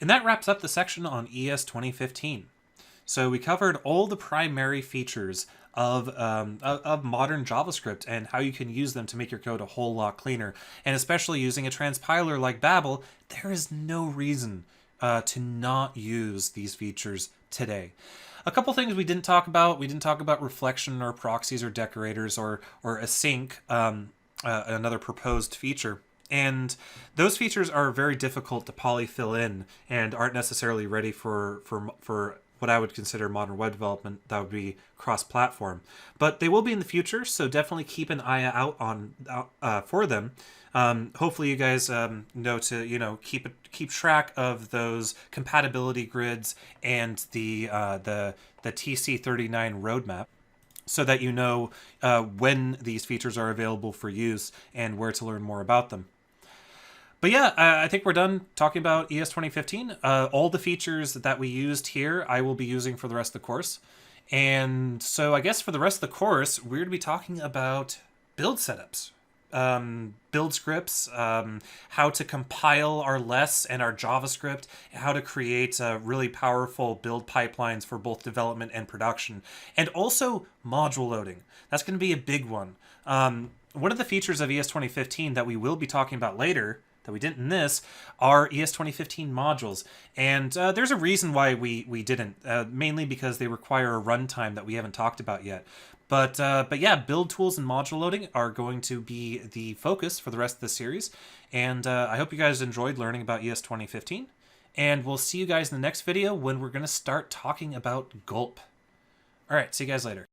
And that wraps up the section on ES 2015. So we covered all the primary features of modern JavaScript and how you can use them to make your code a whole lot cleaner. And especially using a transpiler like Babel, there is no reason to not use these features today. A couple things we didn't talk about. We didn't talk about reflection or proxies or decorators or async, another proposed feature. And those features are very difficult to polyfill in and aren't necessarily ready for what I would consider modern web development that would be cross-platform. But they will be in the future, so definitely keep an eye out on for them. Hopefully you guys know to keep track of those compatibility grids and the TC39 roadmap, so that you know when these features are available for use and where to learn more about them. But yeah, I think we're done talking about ES 2015. All the features that we used here, I will be using for the rest of the course. And so I guess for the rest of the course, we're going to be talking about build setups, build scripts, how to compile our less and our JavaScript, how to create really powerful build pipelines for both development and production, and also module loading. That's going to be a big one. One of the features of ES 2015 that we will be talking about later, that we didn't in this, are ES 2015 modules. And there's a reason why we didn't, mainly because they require a runtime that we haven't talked about yet. But yeah, build tools and module loading are going to be the focus for the rest of the series. And I hope you guys enjoyed learning about ES 2015. And we'll see you guys in the next video when we're going to start talking about Gulp. All right, see you guys later.